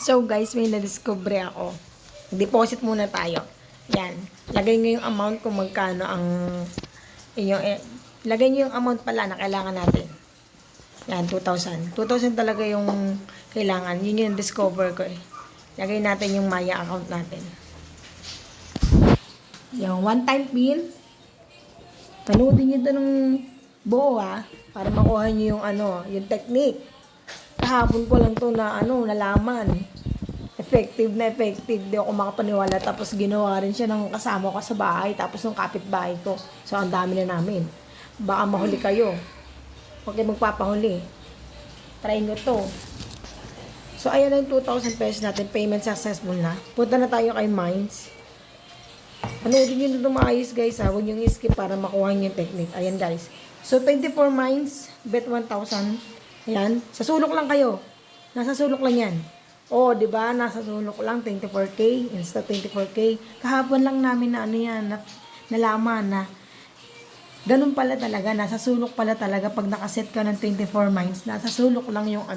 So guys, may na-discover ako. Deposit muna tayo. Yan. Lagay nyo yung amount kung magkano ang inyong, lagay nyo yung amount pala na kailangan natin. Yan, 2,000. 2,000 talaga yung kailangan. Yun yung discover ko eh. Lagay natin yung Maya account natin. Yung one-time pin. Panoodin nyo ito ng buo para makuha nyo yung yung technique. Kahapon ko lang to na nalaman. Effective na effective. Di ako makapaniwala. Tapos ginawa rin siya ng kasama ko sa bahay. Tapos ng kapitbahay ko. So, ang dami na namin. Baka mahuli kayo. Huwag kayo magpapahuli. Try nyo to. So, ayan ang 2,000 pesos natin. Payment successful na. Punta na tayo kay Minds. Panoodin nyo na maayos guys Huwag nyo i-skip para makuha nyo yung technique. Ayan guys. So, 24 Minds. Bet 1,000. Ayan. Sa sulok lang kayo. Nasa sulok lang yan. Oh, di ba? Nasa sulok lang 24K, insta 24K. Kahapon lang namin na nalaman na ganun pala talaga, nasa sulok pala talaga pag nakaset ka ng 24 Minds, nasa sulok lang yung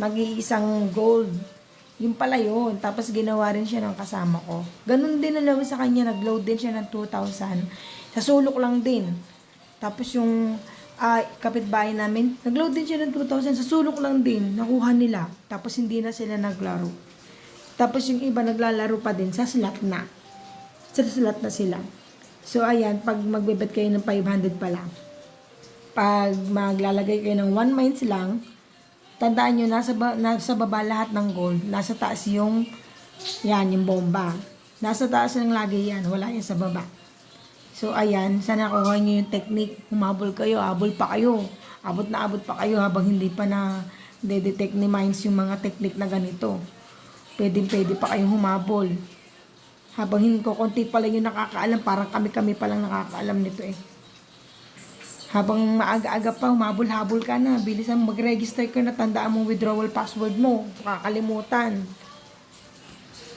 mag-iisang gold. Yung pala yun. Tapos ginawa rin siya ng kasama ko. Ganun din na sa kanya, nag-load din siya ng 2,000. Sa sulok lang din. Tapos yung kapitbahay namin, nag-load din siya ng 2,000 sa sulok lang din, nakuha nila. Tapos hindi na sila naglaro. Tapos yung iba naglalaro pa din sa slot na. Sa slot na sila. So ayan, pag magbebet kayo ng 500 pa lang. Pag maglalagay kayo ng 1 Minds lang, tandaan nyo, nasa baba lahat ng gold. Nasa taas yung yung bomba. Nasa taas lang lagi yan, wala yan sa baba. So, ayan, sana nakuha nyo yung technique. Humabol kayo, habol pa kayo. Abot na abot pa kayo habang hindi pa na detect ni Minds yung mga technique na ganito. Pwede pa kayong humabol. Habang hindi ko, konti pa lang yung nakakaalam, parang kami pa lang nakakaalam nito eh. Habang maaga-aga pa, humabol-habol ka na. Bilisan mag-register ka na, tandaan mong withdrawal password mo. Kakalimutan.